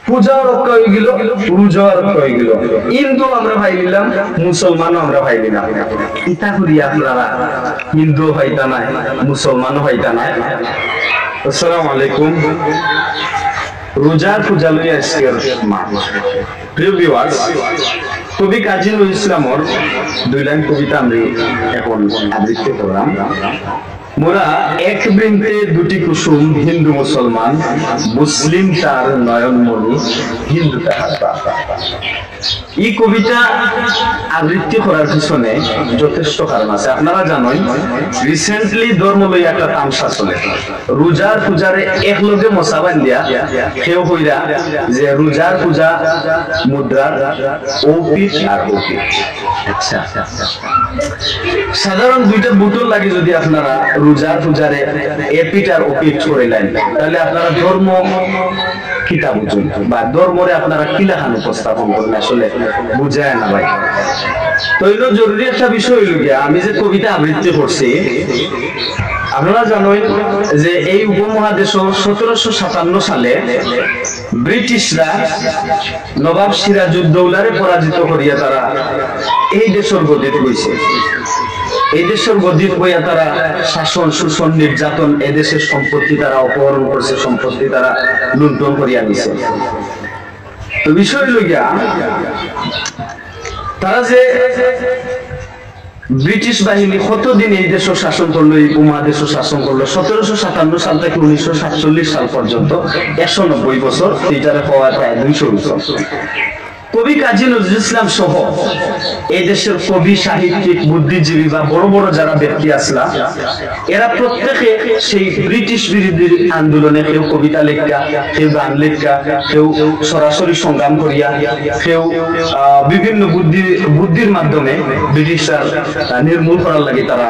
পূজা রক্ষা হয়ে গেল, রোজা রক্ষা হয়ে গেল। হিন্দু আমরা ভাই নিলাম, মুসলমানও আমরা ভাই নিলাম। ইতা করি আপনারা হিন্দু হইতা নাই, মুসলমানও হইতা নাই। আসসালামু আলাইকুম। রোজার পূজা লই আজকের প্রিয় ভিউয়ার্স, কবি কাজী নজরুল ইসলামর 2 লাইন কবিতা আমি এখন আবৃত্তি করলাম। মোরা এক বৃন্তে দুটি কুসুম, হিন্দু মুসলমান, মুসলিম তার নয়নমণি, হিন্দু তাহার প্রাণ। এই কবিতা আবৃত্তি করার পিছনে যথেষ্ট কারণ আছে। আপনারা জানেন রিসেন্টলি ধর্ম লই একটা তামসা চলে। রোজার পূজারে একলগে মশা বান্ধিয়া কেউ কইরা যে রোজার পূজা মুদ্রার অপিট আর অপিট। আচ্ছা, সাধারণ দুইটা বুটল লাগে যদি আপনারা রোজার পূজারে এপিট আর অপিট করিলেন, তাহলে আপনারা ধর্ম কিতা বুঝুন বা ধর্মরে আপনারা কিলাখান উপস্থাপন করেন, আসলে বুঝায় না ভাই। তো এটা জরুরি একটা বিষয় হইল গিয়া, আমি যে কবিতা আবৃত্তি করছি, আপনারা জানেন যে এই উপমহাদেশ 1757 সালে ব্রিটিশরা নবাব সিরাজউদ্দৌলারে পরাজিত করিয়া তারা এই দেশের গদিতে বইছে। এই দেশের গদিত বইয়া তারা শাসন, শোষণ, নির্যাতন, এদেশের সম্পত্তি তারা অপহরণ করছে, সম্পত্তি তারা লুণ্ঠন করিয়া নিছে। তো বিষয় হইল গিয়া, তারা যে ব্রিটিশ বাহিনী কতদিন এই দেশ শাসন করলো, এই উপমহাদেশ শাসন করলো, 1757 সাল থেকে 1947 সাল পর্যন্ত 190 বছর, এইটারে হওয়া প্রায় 200 বছর। কবি কাজী নজরুল ইসলাম সহ এই দেশের কবি, সাহিত্যিক, বুদ্ধিজীবী বা বড় বড় যারা ব্যক্তি আসলা, এরা প্রত্যেকে সেই ব্রিটিশ বিরোধী আন্দোলনে কেউ কবিতা লেখা, কেউ গান লেখা, কেউ সরাসরি সংগ্রাম করিয়া, কেউ বিভিন্ন বুদ্ধির মাধ্যমে ব্রিটিশরা নির্মূল করার লাগে তারা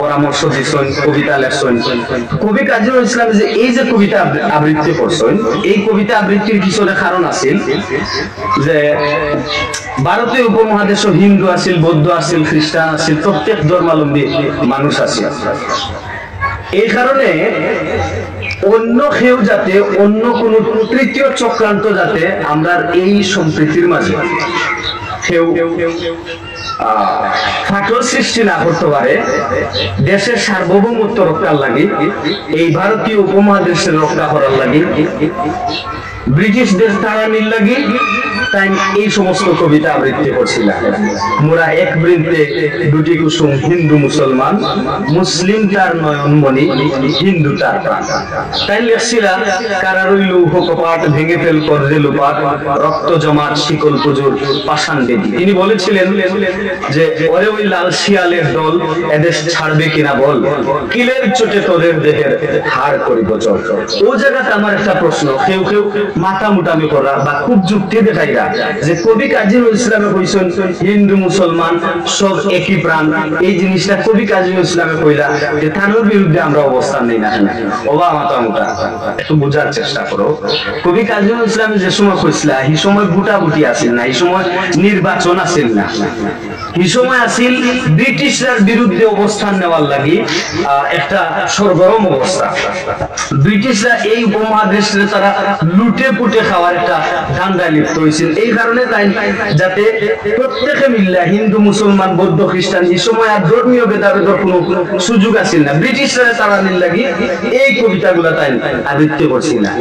পরামর্শ দিচ্ছেন, কবিতা লেখছেন। কবি কাজী নজরুল ইসলাম যে এই যে কবিতা আবৃত্তি করছেন, এই কবিতা আবৃত্তির পিছনে কারণ আছে যে ভারতীয় উপমহাদেশ হিন্দু আছিল, বৌদ্ধ আছিল, খ্রিস্টান আছিল, প্রত্যেক ধর্মাবলম্বী মানুষ আছে। এই কারণে অন্য কেউ যাতে, অন্য কোন তৃতীয় চক্রান্ত যাতে আমরা এই সম্প্রীতির মাঝে কেউ ফাটল সৃষ্টি না করতে পারে, দেশের সার্বভৌমত্ব রক্ষার লাগে, এই ভারতীয় উপমহাদেশের রক্ষা করার লাগে, ব্রিটিশদের তাড়ানির লাগে, তাই এই সমস্ত কবিতা আবৃত্তি করছিলাম। মোরা এক বৃন্তে দুটি কুসুম, হিন্দু মুসলমান, মুসলিম তার নয়নমণি, হিন্দু তার প্রাণ। তাই লেখছিলাম, কারা রইল কপাট, ভেঙে ফেল করলে লোপাট, রক্ত জমাট শিকল পুজোর পাষাণ বেদি। তিনি বলেছিলেন যে ওরে ওই লাল শিয়ালের দল, এদেশ ছাড়বে কিনা বল, কিলের চোটে তোদের দেহের হাড় করিব চল। ও জায়গাতে আমার একটা প্রশ্ন, কেউ কেউ মাথা মুটামি করা বা খুব যুক্তি দেখাই যে কবি কাজী নজরুল ইসলামে কইছেন হিন্দু মুসলমান সব একই প্রাণ, এই জিনিসটা কবি কাজী নজরুল ইসলামে কইলা যে তার বিরুদ্ধে আমরা অবস্থান নেই না, ওবা মাথা মুটা একটু বোঝার চেষ্টা করো। কবি কাজী নজরুল ইসলামে যে সময় কইছিলা, এই সময় বুটাবুটি আসেন না, এই সময় নির্বাচন আসেন না, এই সময় আসিল ব্রিটিশরার বিরুদ্ধে অবস্থান নেওয়ার লাগি একটা সরগরম অবস্থা। ব্রিটিশরা এই উপমহাদেশে তারা লুটে পুটে খাওয়ার একটা ধান্দায় লিপ্ত হয়েছিল। এই কারণে তাই যাতে প্রত্যেকে মিল্লা, হিন্দু মুসলমান বৌদ্ধ খ্রিস্টান, এই সময় আর ধর্মীয় ভেদাভেদের কোনো সুযোগ আসিল না। ব্রিটিশরা তারা লাগি এই কবিতাগুলা তাই আবৃত্তি করছিল না।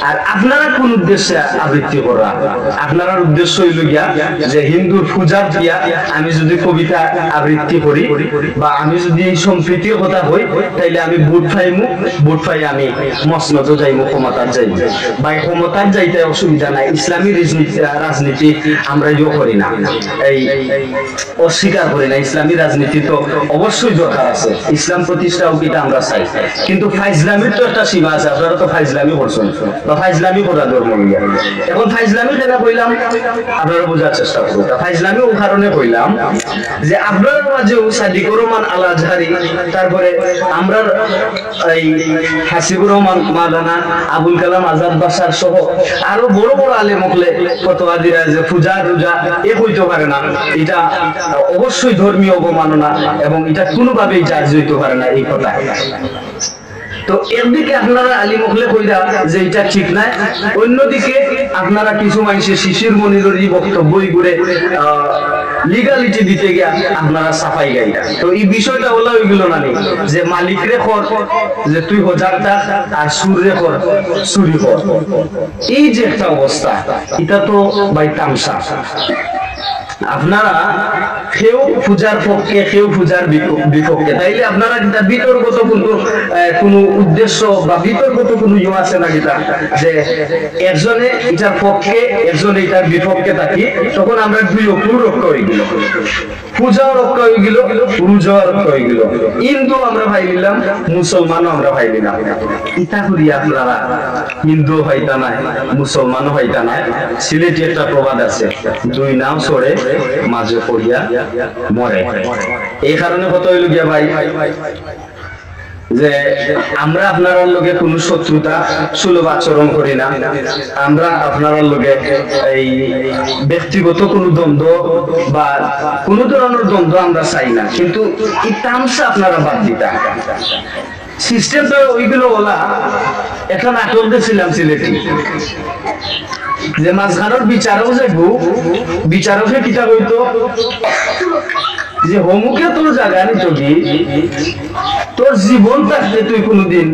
আর আপনারা কোন উদ্দেশ্যে আবৃত্তি করা? আপনার উদ্দেশ্য হইল গিয়া যে হিন্দুর পূজার দিয়া আমি যদি কবিতা আবৃত্তি করি বা আমি যদি এই সম্প্রীতির কথা হই, তাইলে আমি ভোট পাইমু, ভোট পাই আমি মসনদ যাইমু, ক্ষমতার যাইমু। বা ক্ষমতার যাইতে অসুবিধা নাই, ইসলামী রাজনীতি আমরা ইয়ে করি না, এই অস্বীকার করি না। ইসলামী রাজনীতি তো অবশ্যই দরকার আছে, ইসলাম প্রতিষ্ঠাও কিটা আমরা চাই, কিন্তু ফাইজলামির তো একটা সীমা আছে। আপনারা তো ফাইজলামি করছেন বা ফাইজলামি করা ধর্ম নিয়ে। এখন ফাইজলামি কেন কইলাম আপনারা বোঝার চেষ্টা করুন। ফাইজলামি ও কারণে কইলাম যে আপনার মাঝেও সাদিকুর রহমান আল আজহারি, তারপরে আমরা এই হাসিবুর রহমান মাওলানা, আবুল কালাম আজাদ বাসার সহ আরো বড় বড় আলেম হলে ফতোয়াদিরা যে পূজা রোজা এ হইতে পারে না, এটা অবশ্যই ধর্মীয় অবমাননা এবং এটা কোনোভাবেই জায়েজ হইতে পারে না এই কথা। তো একদিকে আপনারা আলী মখলে কইরা যে এটা ঠিক নাই, অন্যদিকে আপনারা কিছু মানুষের শিশির মনিরের এই বক্তব্য ঘুরে লিগালিটি দিতে গিয়া আপনারা সাফাই গাইরা। তো এই বিষয়টা হলো ওইগুলো না যে মালিক রে কর যে তুই হাজারটা আর সুর রে কর চুরি কর, এই যে একটা অবস্থা, এটা তো ভাই তামসা। আপনারা কেউ পূজার পক্ষে কেউ পূজার বিপক্ষে, তাইলে আপনারা যেটা বিতর্কত কোনো উদ্দেশ্য বা বিতর্কত কোনো ইয়ে আছে না যেটা যে একজনে এটার পক্ষে একজনে এটার বিপক্ষে থাকি, তখন আমরা দুই অকুল রক্ষা হয়ে গেল, পূজাও রক্ষা হয়ে গেল, রোজাও রক্ষা হয়ে গেল, হিন্দু আমরা ভাই নিলাম, মুসলমানও আমরা ভাই নিলাম। ইটা করি আপনারা হিন্দু হইতা নাই মুসলমানও হইতা নাই। সিলেটে একটা প্রবাদ আছে, দুই নাম সরে মাঝে পড়িয়া মরে। এই কারণে কত হইল গিয়া ভাই যে আমরা আপনার লগে কোনো শত্রুতা সুলভ আচরণ করি না, আমরা আপনার লগে এই ব্যক্তিগত কোনো দ্বন্দ্ব বা কোনো ধরনের দ্বন্দ্ব আমরা চাই না, কিন্তু এই তামসা আপনারা বাদ দিতা। সিস্টেমটা ওইগুলো বলা একটা নাটক দেখছিলাম সিলেটি, যে মাঝখানোর বিচারক যে বিচারকে কিতা কইতো যে হমুকে তোর জায়গা নিতবি, তোর জীবন থাকতে তুই কোনোদিন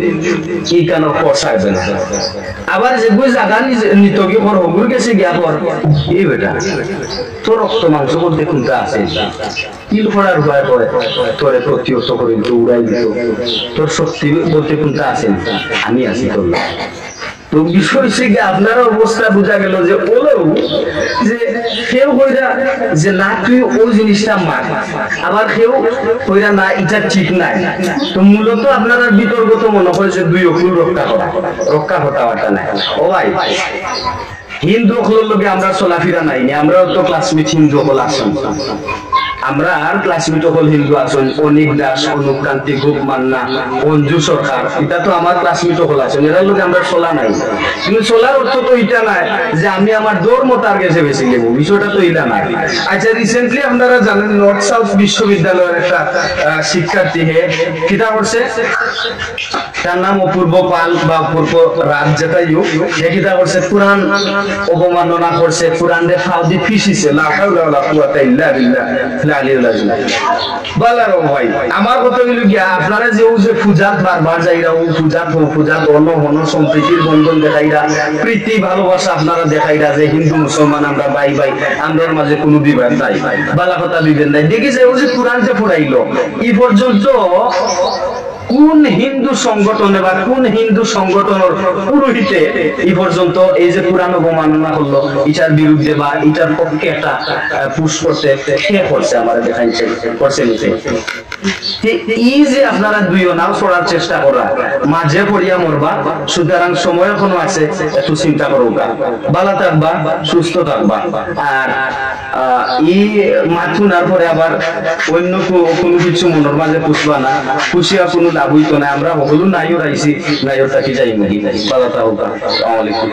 এই কেন পড়াইবে না। আবার যে বই জায়গা নিতবি পর হমুর গেছে গিয়া পর এই বেটা তোর রক্ত মাংস করতে কোনটা আছে, কিল করার ভয় করে তোরে প্রতিহত করে উড়াই দিত, তোর শক্তি বলতে কোনটা আছে, আমি আছি তোর। তো বিষয় থেকে আপনার অবস্থা বোঝা গেল যে ওলেও যে কেউ কইরা যে না তুই ওই জিনিসটা মার, আবার কেউ কইরা না এটা ঠিক নাই। তো মূলত আপনারা বিতর্কত মনে হয় যে দুই অকুল রক্ষা করাটা নাই। ও ভাই হিন্দু হলোর লোকে আমরা চলাফেরা নাই, আমরাও তো ক্লাসমেট হিন্দু হল আসুন, আমরা আর ক্লাসমেট হল হিন্দু আসুন, অনিক দাস, অনুপ কান্তি, গোপ মান্না, অঞ্জু সরকার, এটা তো আমার ক্লাসমেট হল আসুন, এরা লোক আমরা চলা নাই। কিন্তু চলার অর্থ তো এটা নাই যে আমি আমার ধর্ম তার কাছে বেশি নেব, বিষয়টা তো এটা নাই। আচ্ছা রিসেন্টলি আপনারা জানেন নর্থ সাউথ বিশ্ববিদ্যালয়ের একটা শিক্ষার্থী হে কিতা করছে, তার নাম অপূর্ব পাল বা অপূর্ব রাজ যেটাই হোক, সে কিতা করছে কোরআন অবমাননা করছে, কোরআন রে ফাউদি ফিসিছে, লা হাওলা ওয়ালা কুওয়াতা ইল্লা বিল্লাহ আলিয়ুল আযীম। বালারো ভাই আমার কথা হইল কি, আপনারা যে ও যে পূজাত বারবার যাইরা ও পূজাত অন্য হন সম্প্রীতির বন্ধন দেখাইরা, প্রীতি ভালোবাসা আপনারা দেখাইরা যে হিন্দু মুসলমান আমরা ভাই ভাই, আমরার মাঝে কোনো বিবাদ নাই, বালা কথা বিভেদ নাই। দেখি যে ও যে কোরআন যে পড়াইলো এই পর্যন্ত কোন হিন্দু সংগঠনে বা কোন হিন্দু সংগঠনের পুরোহিতে এই পর্যন্ত এই যে কোরআন অবমাননা করলো, এটার বিরুদ্ধে বা এটার পক্ষে একটা পুশ করতে কে করছে, আমার দেখাইছে করছে নিতে। এই যে আপনারা দুইও নাও পড়ার চেষ্টা করা, মাঝে পড়িয়া মরবা, সুতরাং সময় এখনো আছে, একটু চিন্তা করবা, ভালো থাকবা, সুস্থ থাকবা। আর এই মাথুনার পরে আবার অন্য কোনো কিছু মনের মাঝে পুষবা না, খুশিয়া কোনো লাভ হইতো না। আমরা হলু নাইও রাইছি, নাইও থাকি যাই নাকি, ভালো থাকবা। আসসালামু আলাইকুম।